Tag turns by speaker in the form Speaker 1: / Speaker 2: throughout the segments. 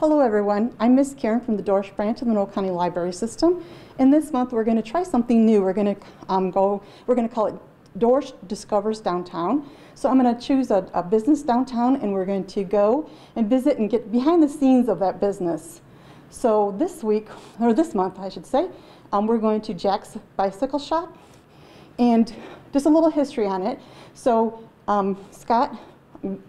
Speaker 1: Hello everyone, I'm Miss Karen from the Dorsch branch of the Monroe County Library System. And this month we're going to try something new. We're going to call it Dorsch Discovers Downtown. So I'm going to choose a business downtown and we're going to go and visit and get behind the scenes of that business. So this week, or this month I should say, we're going to Jack's Bicycle Shop, and just a little history on it. So Scott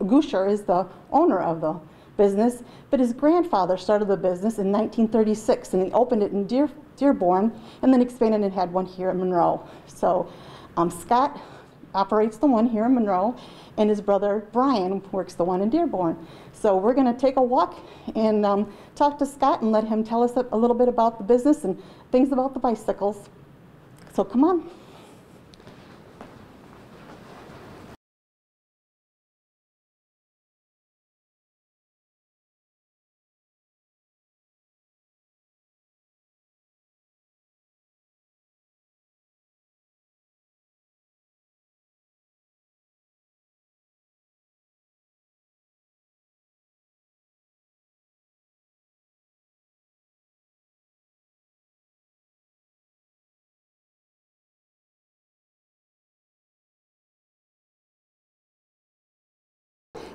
Speaker 1: Gusher is the owner of the business, but his grandfather started the business in 1936, and he opened it in Dearborn and then expanded and had one here in Monroe. So Scott operates the one here in Monroe, and his brother Brian works the one in Dearborn. So we're going to take a walk and talk to Scott and let him tell us a little bit about the business and things about the bicycles. So come on.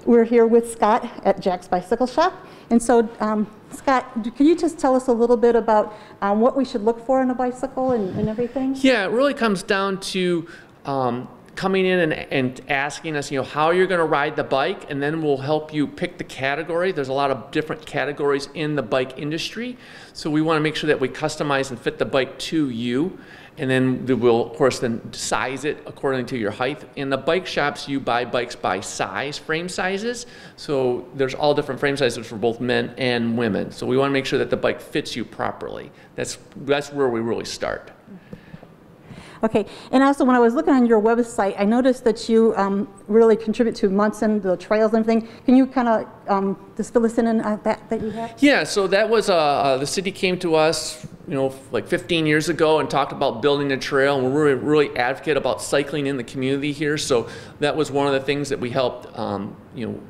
Speaker 1: We're here with Scott at Jack's Bicycle Shop. And so, Scott, can you just tell us a little bit about what we should look for in a bicycle and everything?
Speaker 2: Yeah, it really comes down to coming in and asking us, how you're going to ride the bike, and then we'll help you pick the category. There's a lot of different categories in the bike industry, so we want to make sure that we customize and fit the bike to you. And then we'll, of course, then size it according to your height. In the bike shops, you buy bikes by size, frame sizes. So there's all different frame sizes for both men and women. So we want to make sure that the bike fits you properly. That's where we really start.
Speaker 1: Okay, and also when I was looking on your website, I noticed that you really contribute to Munson, the trails and everything. Can you kind of just fill us in on that you have?
Speaker 2: Yeah, so that was, the city came to us, like 15 years ago and talked about building a trail, and we're really advocate about cycling in the community here. So that was one of the things that we helped,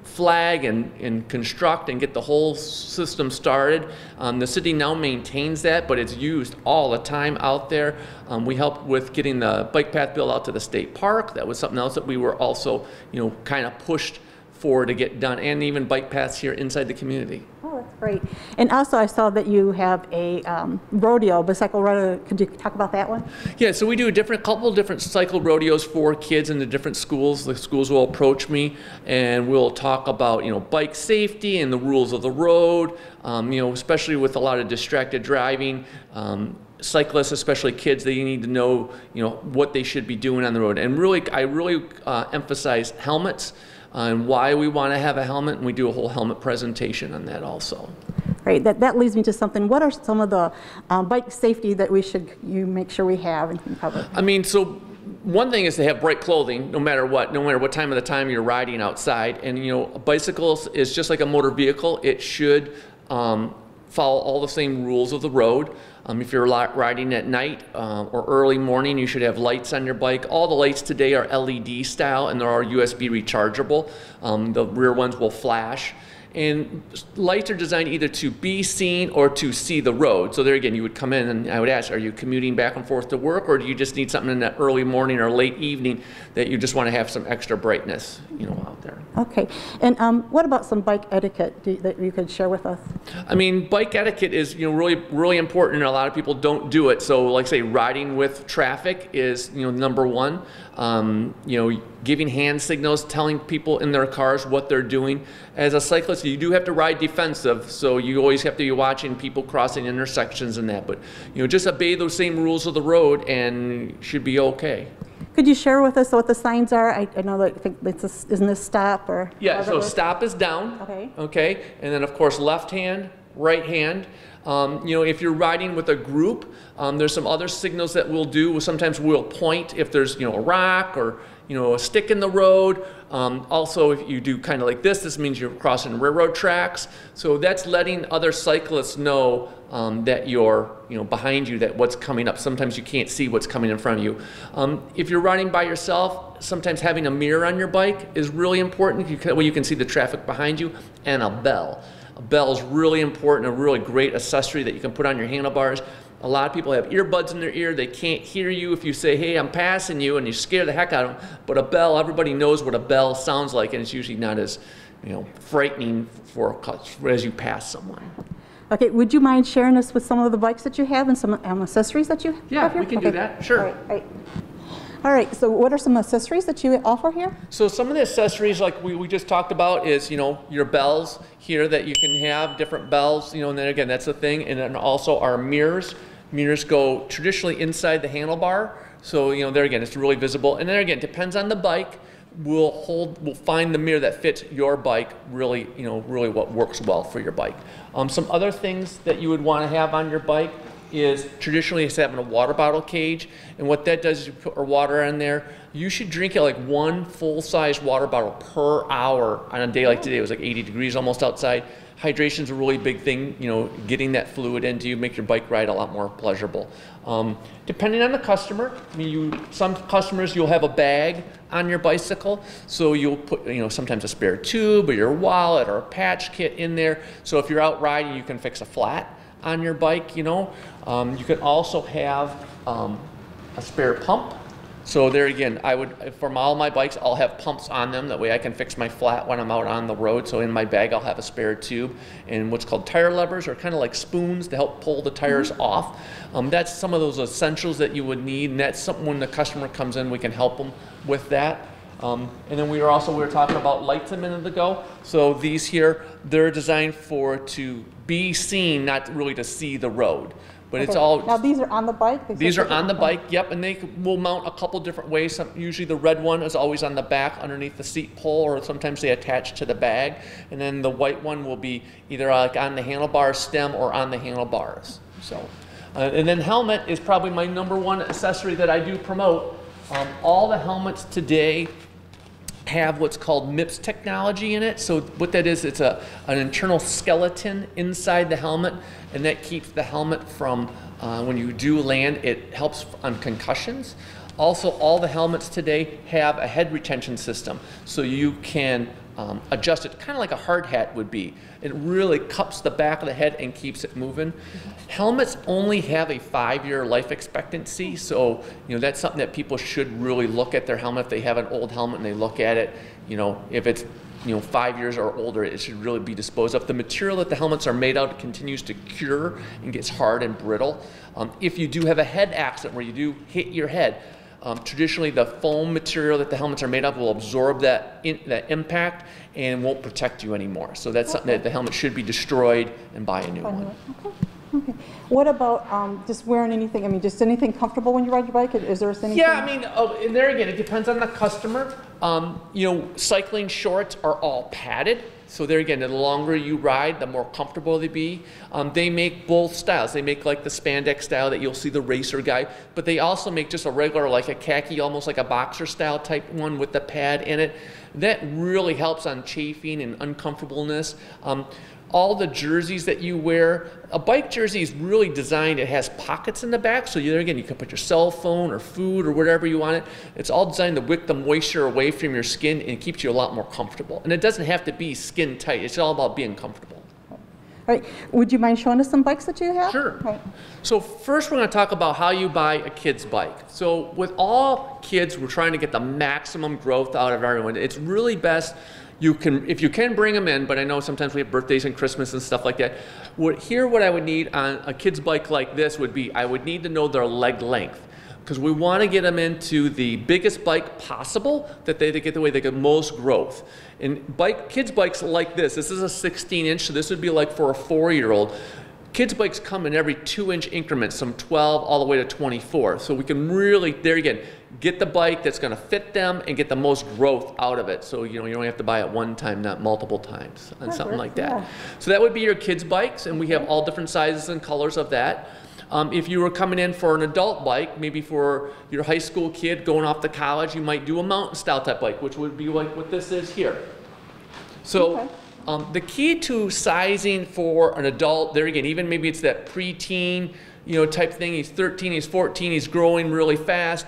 Speaker 2: flag and construct and get the whole system started. The city now maintains that, but it's used all the time out there. We helped with getting the bike path built out to the state park. That was something else that we were also, kind of pushed for to get done, and even bike paths here inside the community.
Speaker 1: Oh, that's great. And also I saw that you have a rodeo, bicycle rodeo. Could you talk about that one?
Speaker 2: Yeah, so we do a couple different cycle rodeos for kids in the different schools. The schools will approach me and we'll talk about, bike safety and the rules of the road, especially with a lot of distracted driving. Cyclists, especially kids, they need to know, what they should be doing on the road. And really, I really emphasize helmets and why we want to have a helmet, and we do a whole helmet presentation on that also.
Speaker 1: Great. That leads me to something. What are some of the bike safety that you make sure we have and cover?
Speaker 2: I mean, so one thing is to have bright clothing, no matter what time of the time you're riding outside. And bicycles is just like a motor vehicle. It should follow all the same rules of the road. If you're riding at night or early morning, you should have lights on your bike. All the lights today are LED style, and they are USB rechargeable. The rear ones will flash. And lights are designed either to be seen or to see the road. So there again, you would come in and I would ask, are you commuting back and forth to work, or do you just need something in that early morning or late evening that you just want to have some extra brightness, out there?
Speaker 1: Okay. And what about some bike etiquette that you could share with us? I
Speaker 2: mean, bike etiquette is, really important, and a lot of people don't do it. So like say riding with traffic is, number one. Giving hand signals, telling people in their cars what they're doing. As a cyclist, you do have to ride defensive, so you always have to be watching people crossing intersections and that. But just obey those same rules of the road, and you should be okay.
Speaker 1: Could you share with us what the signs are? I know that I think isn't this stop or?
Speaker 2: Yeah. So stop is down.
Speaker 1: Okay.
Speaker 2: Okay, and then of course left hand, right hand. If you're riding with a group, there's some other signals that we'll do. Sometimes we'll point if there's a rock or a stick in the road. Also, if you do kind of like this means you're crossing railroad tracks. So that's letting other cyclists know that you're behind you, that what's coming up. Sometimes you can't see what's coming in front of you. If you're riding by yourself, sometimes having a mirror on your bike is really important. You can see the traffic behind you, and a bell. A bell is really important, a really great accessory that you can put on your handlebars. A lot of people have earbuds in their ear. They can't hear you if you say, hey, I'm passing you, and you scare the heck out of them. But a bell, everybody knows what a bell sounds like, and it's usually not as frightening as you pass someone.
Speaker 1: Okay, would you mind sharing us with some of the bikes that you have and some accessories that you have here?
Speaker 2: Yeah, we can do that, sure.
Speaker 1: All right, so what are some accessories that you offer here?
Speaker 2: So some of the accessories like we just talked about is, your bells here that you can have, different bells, and then again, that's the thing. And then also our mirrors. Mirrors go traditionally inside the handlebar. So, there again, it's really visible. And then again, it depends on the bike. We'll find the mirror that fits your bike really, really what works well for your bike. Some other things that you would want to have on your bike is traditionally it's having a water bottle cage, and what that does is you put water in there. You should drink it like 1 full-size water bottle per hour on a day like today. It was like 80 degrees almost outside. Hydration is a really big thing, getting that fluid into you, make your bike ride a lot more pleasurable. Depending on the customer, some customers you'll have a bag on your bicycle, so you'll put sometimes a spare tube or your wallet or a patch kit in there. So if you're out riding, you can fix a flat on your bike. You can also have a spare pump. So there again, from all my bikes, I'll have pumps on them. That way I can fix my flat when I'm out on the road. So in my bag, I'll have a spare tube and what's called tire levers, or kind of like spoons to help pull the tires off. That's some of those essentials that you would need. And that's something when the customer comes in, we can help them with that. And then we were talking about lights a minute ago. So these here, they're designed to be seen, not really to see the road. But it's all...
Speaker 1: Now these are on the bike?
Speaker 2: These are on the bike, yep, and they will mount a couple different ways. Usually the red one is always on the back underneath the seat pole, or sometimes they attach to the bag. And then the white one will be either like on the handlebar stem or on the handlebars. So, and then helmet is probably my #1 accessory that I do promote. All the helmets today have what's called MIPS technology in it. So what that is, it's an internal skeleton inside the helmet, and that keeps the helmet from, when you do land, it helps on concussions. Also, all the helmets today have a head retention system, so you can adjust it, kind of like a hard hat would be. It really cups the back of the head and keeps it moving. Helmets only have a 5-year life expectancy, so that's something that people should really look at their helmet. If they have an old helmet and they look at it, if it's 5 years or older, it should really be disposed of. The material that the helmets are made out of continues to cure and gets hard and brittle. If you do have a head accident where you do hit your head, traditionally the foam material that the helmets are made of will absorb that impact and won't protect you anymore. So that's something that the helmet should be destroyed and buy a new one.
Speaker 1: Okay. What about just wearing anything? Just anything comfortable when you ride your bike? Is there anything?
Speaker 2: Yeah, and there again, it depends on the customer. Cycling shorts are all padded. So there again, the longer you ride, the more comfortable they be. They make both styles. They make like the spandex style that you'll see the racer guy, but they also make just a regular, like a khaki, almost like a boxer style type one with the pad in it. That really helps on chafing and uncomfortableness. All the jerseys that you wear, a bike jersey is really designed, it has pockets in the back, so there again, you can put your cell phone or food or whatever you want it. It's all designed to wick the moisture away from your skin and keeps you a lot more comfortable. And it doesn't have to be skin tight, it's all about being comfortable.
Speaker 1: All right, would you mind showing us some bikes that you have?
Speaker 2: Sure.
Speaker 1: Right.
Speaker 2: So first we're going to talk about how you buy a kid's bike. So with all kids, we're trying to get the maximum growth out of everyone. It's really best if you can bring them in, but I know sometimes we have birthdays and Christmas and stuff like that. What I would need on a kid's bike like this would be, I would need to know their leg length, because we want to get them into the biggest bike possible that they get the way they get most growth. And kids bikes like this is a 16-inch, so this would be like for a 4-year-old. Kids bikes come in every 2-inch increments, from 12 all the way to 24. So we can really, there again, get the bike that's going to fit them and get the most growth out of it. So you don't have to buy it one time, not multiple times, and something like that. Yeah. So that would be your kids bikes, and we have all different sizes and colors of that. If you were coming in for an adult bike, maybe for your high school kid going off to college, you might do a mountain style type bike, which would be like what this is here. So. The key to sizing for an adult, there again, even maybe it's that preteen, type thing. He's 13, he's 14, he's growing really fast.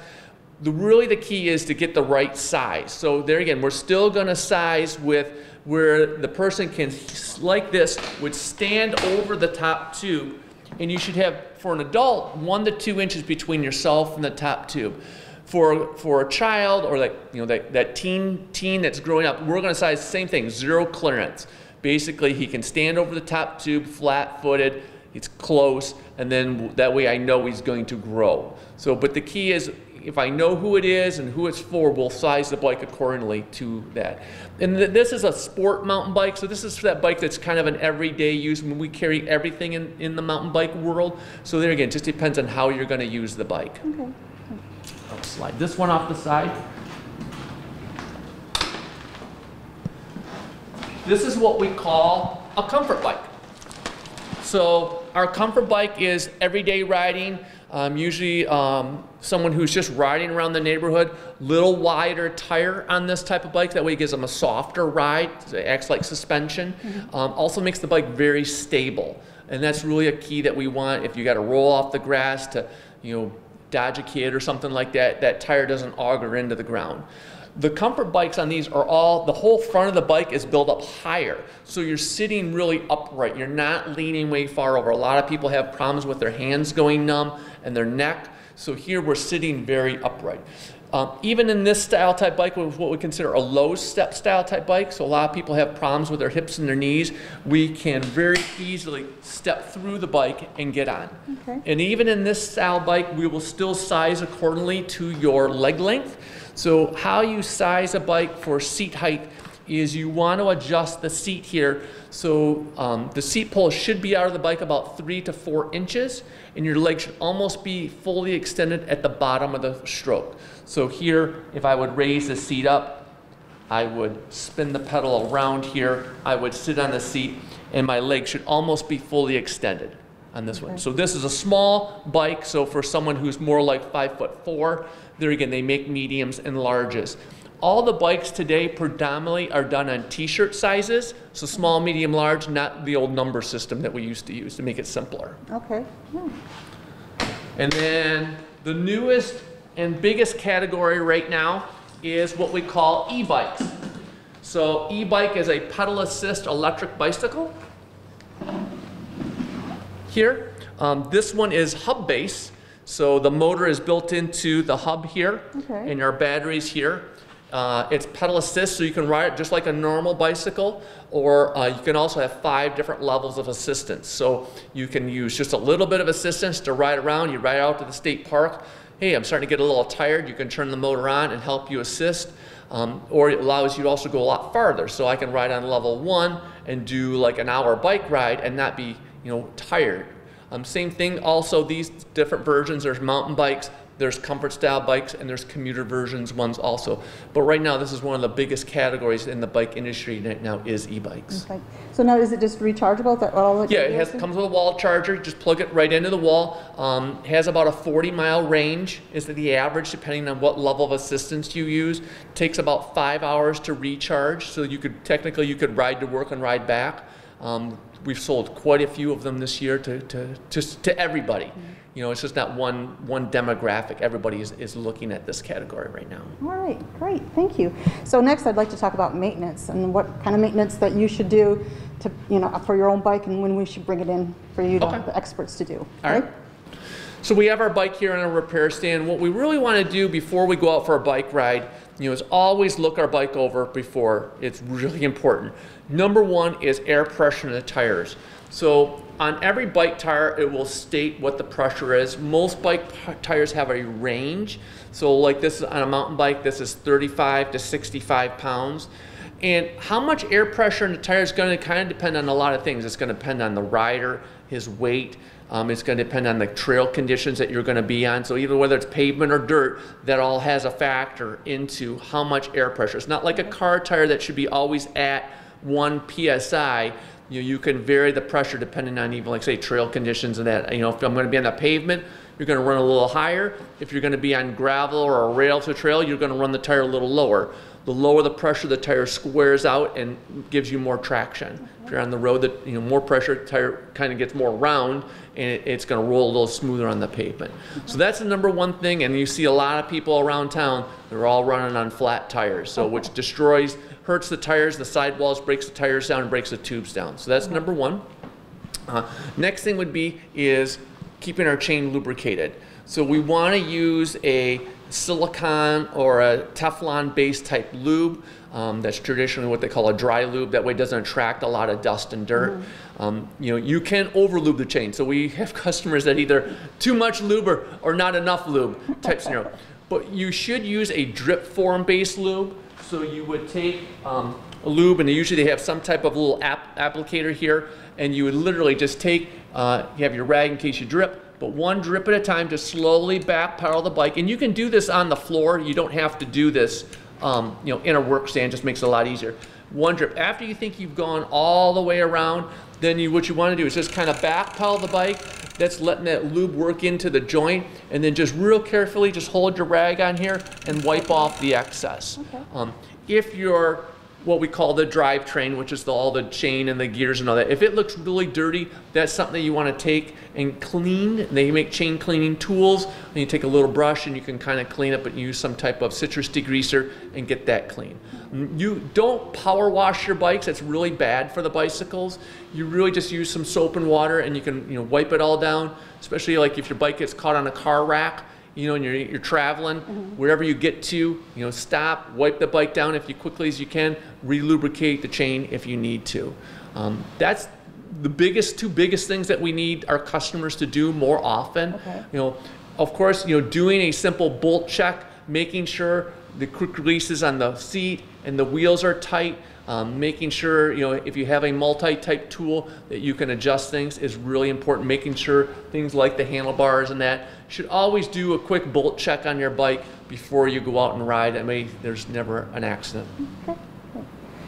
Speaker 2: Really the key is to get the right size. So there again, we're still going to size with where the person can, like this, would stand over the top tube, and you should have, for an adult, 1 to 2 inches between yourself and the top tube. For a child or that teen that's growing up, we're going to size the same thing, 0 clearance. Basically, he can stand over the top tube, flat-footed, it's close, and then that way I know he's going to grow. So, but the key is, if I know who it is and who it's for, we'll size the bike accordingly to that. And this is a sport mountain bike, so this is that bike that's kind of an everyday use. When we carry everything in the mountain bike world. So there again, it just depends on how you're going to use the bike.
Speaker 1: Okay.
Speaker 2: I'll slide this one off the side. This is what we call a comfort bike. So our comfort bike is everyday riding. Usually someone who's just riding around the neighborhood, little wider tire on this type of bike. That way it gives them a softer ride. It acts like suspension. Also makes the bike very stable. And that's really a key that we want. If you got to roll off the grass to, dodge a kid or something like that, that tire doesn't auger into the ground. The comfort bikes on these are the whole front of the bike is built up higher. So you're sitting really upright. You're not leaning way far over. A lot of people have problems with their hands going numb and their neck. So here we're sitting very upright. Even in this style type bike, what we consider a low step style type bike, so a lot of people have problems with their hips and their knees, we can very easily step through the bike and get on.
Speaker 1: Okay.
Speaker 2: And even in this style bike, we will still size accordingly to your leg length. So how you size a bike for seat height is you want to adjust the seat here. So the seat post should be out of the bike about 3 to 4 inches, and your leg should almost be fully extended at the bottom of the stroke. So here, if I would raise the seat up, I would spin the pedal around here, I would sit on the seat, and my leg should almost be fully extended on this one. So this is a small bike, so for someone who's more like 5'4", there again, they make mediums and larges. All the bikes today predominantly are done on t-shirt sizes, so small, medium, large, not the old number system that we used to use to make it simpler.
Speaker 1: Okay. Yeah.
Speaker 2: And then the newest and biggest category right now is what we call e-bikes. So e-bike is a pedal assist electric bicycle. Here, this one is hub base. So the motor is built into the hub here,
Speaker 1: okay,
Speaker 2: and our batteries here. It's pedal assist, so you can ride it just like a normal bicycle, or you can also have 5 different levels of assistance. So you can use just a little bit of assistance to ride around. You ride out to the state park. Hey, I'm starting to get a little tired. You can turn the motor on and help you assist. Or it allows you to also go a lot farther. So I can ride on level 1 and do like an hour bike ride and not be, tired. Same thing also, these different versions, there's mountain bikes, there's comfort style bikes, and there's commuter versions ones also. But right now, this is one of the biggest categories in the bike industry right now is e-bikes.
Speaker 1: Okay. So now is it just rechargeable? Is that all it
Speaker 2: Yeah, it comes with a wall charger. Just plug it right into the wall. Has about a 40-mile range is the average, depending on what level of assistance you use. Takes about 5 hours to recharge, so you could ride to work and ride back. We've sold quite a few of them this year to everybody. Mm-hmm. It's just not one demographic. Everybody is looking at this category right now.
Speaker 1: All right, great, thank you. So next I'd like to talk about maintenance and what kind of maintenance that you should do to, for your own bike, and when we should bring it in for you, the experts, to do.
Speaker 2: All right. So we have our bike here in a repair stand. What we really want to do before we go out for a bike ride, is always look our bike over before. It's really important. Number 1 is air pressure in the tires. So on every bike tire, it will state what the pressure is. Most bike tires have a range. So like this is on a mountain bike, this is 35 to 65 pounds. And how much air pressure in the tire is going to kind of depend on a lot of things. It's going to depend on the rider, his weight. It's going to depend on the trail conditions that you're going to be on. So even whether it's pavement or dirt, that all has a factor into how much air pressure. It's not like a car tire that should be always at 1 PSI. You can vary the pressure depending on even, like, say, trail conditions and that. If I'm going to be on the pavement, you're going to run a little higher. If you're going to be on gravel or a rail to trail, you're going to run the tire a little lower. The lower the pressure, the tire squares out and gives you more traction. If you're on the road, that more pressure, tire kind of gets more round, and it's going to roll a little smoother on the pavement. So that's the number one thing, and you see a lot of people around town, they're all running on flat tires, so which hurts the tires, the sidewalls, breaks the tires down, and breaks the tubes down. So that's number one. Next thing would be is keeping our chain lubricated. So we want to use a silicone or a Teflon based type lube. That's traditionally what they call a dry lube. That way it doesn't attract a lot of dust and dirt. You can over lube the chain. So we have customers that either too much lube or not enough lube type scenario. But you should use a drip form based lube. So you would take a lube, and usually they have some type of little applicator here, and you would literally just take, you have your rag in case you drip, but one drip at a time to slowly back pedal the bike. And you can do this on the floor. You don't have to do this in a work stand, just makes it a lot easier. One drip. After you think you've gone all the way around, then what you want to do is just kind of back pedal the bike. That's letting that lube work into the joint, and then just real carefully just hold your rag on here and wipe off the excess. Okay. If you're what we call the drivetrain, which is all the chain and the gears and all that, if it looks really dirty, that's something that you want to take and clean. They make chain cleaning tools, and you take a little brush and you can kind of clean it, but use some type of citrus degreaser and get that clean. You don't power wash your bikes. That's really bad for the bicycles. You really just use some soap and water, and you can wipe it all down, especially like if your bike gets caught on a car rack, and you're traveling, wherever you get to, stop, wipe the bike down if you quickly as you can, re-lubricate the chain if you need to. That's the two biggest things that we need our customers to do more often. Okay. Of course, doing a simple bolt check, making sure the quick releases on the seat and the wheels are tight. Making sure, if you have a multi-type tool that you can adjust things is really important. Making sure things like the handlebars and that, should always do a quick bolt check on your bike before you go out and ride. There's never an accident.
Speaker 1: Okay.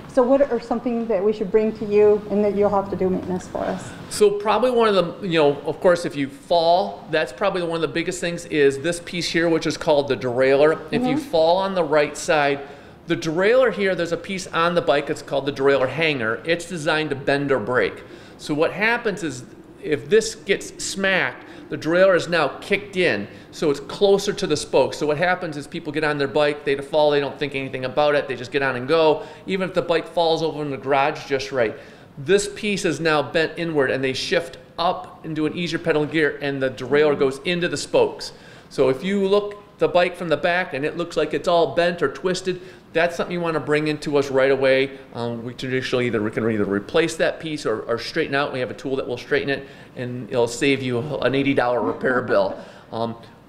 Speaker 1: So what are something that we should bring to you and that you'll have to do maintenance for us? So
Speaker 2: probably one of the, of course, if you fall, that's probably one of the biggest things is this piece here, which is called the derailleur. If you fall on the right side, the derailleur here, there's a piece on the bike, it's called the derailleur hanger. It's designed to bend or break. So what happens is if this gets smacked, the derailleur is now kicked in, so it's closer to the spoke. So what happens is people get on their bike, they fall, they don't think anything about it, they just get on and go. Even if the bike falls over in the garage just right, this piece is now bent inward, and they shift up into an easier pedal gear, and the derailleur goes into the spokes. So if you look the bike from the back and it looks like it's all bent or twisted, that's something you want to bring into us right away. We traditionally we can either replace that piece or straighten out. We have a tool that will straighten it, and it'll save you an $80 repair bill.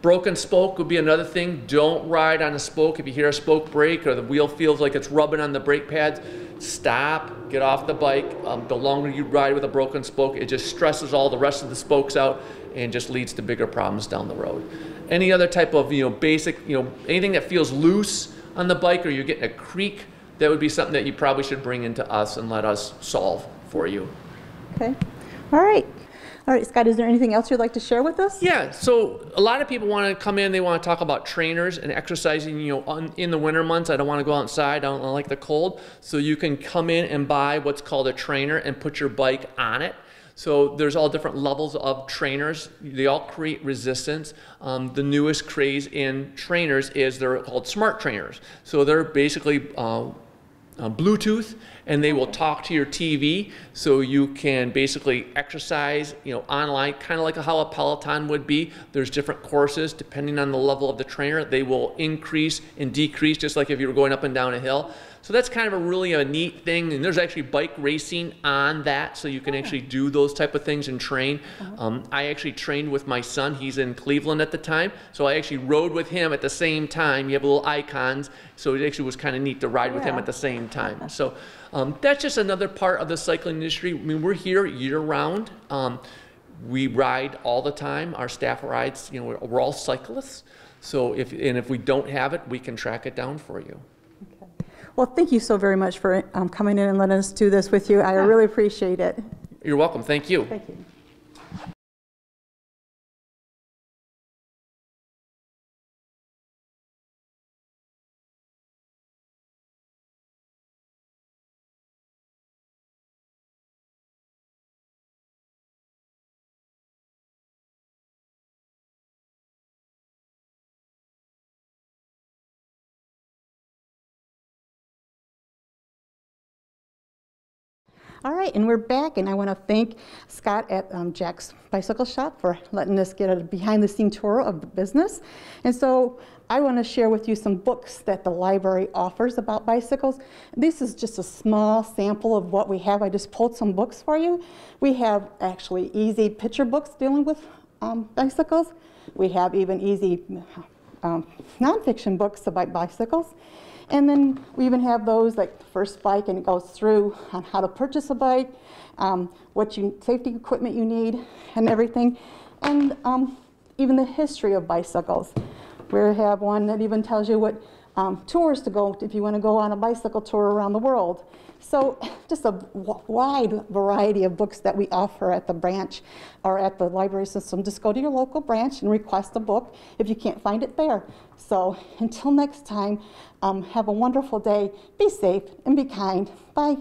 Speaker 2: Broken spoke would be another thing. Don't ride on a spoke. If you hear a spoke break or the wheel feels like it's rubbing on the brake pads, stop, get off the bike. The longer you ride with a broken spoke, it just stresses all the rest of the spokes out and just leads to bigger problems down the road. Any other type of basic, anything that feels loose on the bike, or you're getting a creak, that would be something that you probably should bring into us and let us solve for you. Okay.
Speaker 1: All right. All right, Scott, is there anything else you'd like to share with us?
Speaker 2: Yeah, so a lot of people want to come in, they want to talk about trainers and exercising, in the winter months. I don't want to go outside, I don't like the cold. So you can come in and buy what's called a trainer and put your bike on it. So there's all different levels of trainers. They all create resistance. The newest craze in trainers is they're called smart trainers. So they're basically Bluetooth, and they will talk to your TV, so you can basically exercise, online, kind of like how a Peloton would be. There's different courses depending on the level of the trainer. They will increase and decrease, just like if you were going up and down a hill. So that's kind of a neat thing, and there's actually bike racing on that, so you can actually do those type of things and train. I actually trained with my son. He's in Cleveland at the time, so I actually rode with him at the same time. You have little icons, so it actually was kind of neat to ride with him at the same time. So that's just another part of the cycling industry. We're here year-round. We ride all the time. Our staff rides. We're all cyclists. So if we don't have it, we can track it down for you.
Speaker 1: Okay. Well, thank you so very much for coming in and letting us do this with you. I really appreciate it.
Speaker 2: You're welcome. Thank you.
Speaker 1: Thank you. All right, and we're back, and I want to thank Scott at Jack's Bicycle Shop for letting us get a behind-the-scene tour of the business. And so I want to share with you some books that the library offers about bicycles. This is just a small sample of what we have. I just pulled some books for you. We have actually easy picture books dealing with bicycles. We have even easy nonfiction books about bicycles. And then we even have those like First Bike, and it goes through on how to purchase a bike, what safety equipment you need, and everything. And even the history of bicycles. We have one that even tells you what tours to go if you want to go on a bicycle tour around the world. So just a wide variety of books that we offer at the branch or at the library system. Just go to your local branch and request a book if you can't find it there. So until next time, have a wonderful day. Be safe and be kind. Bye.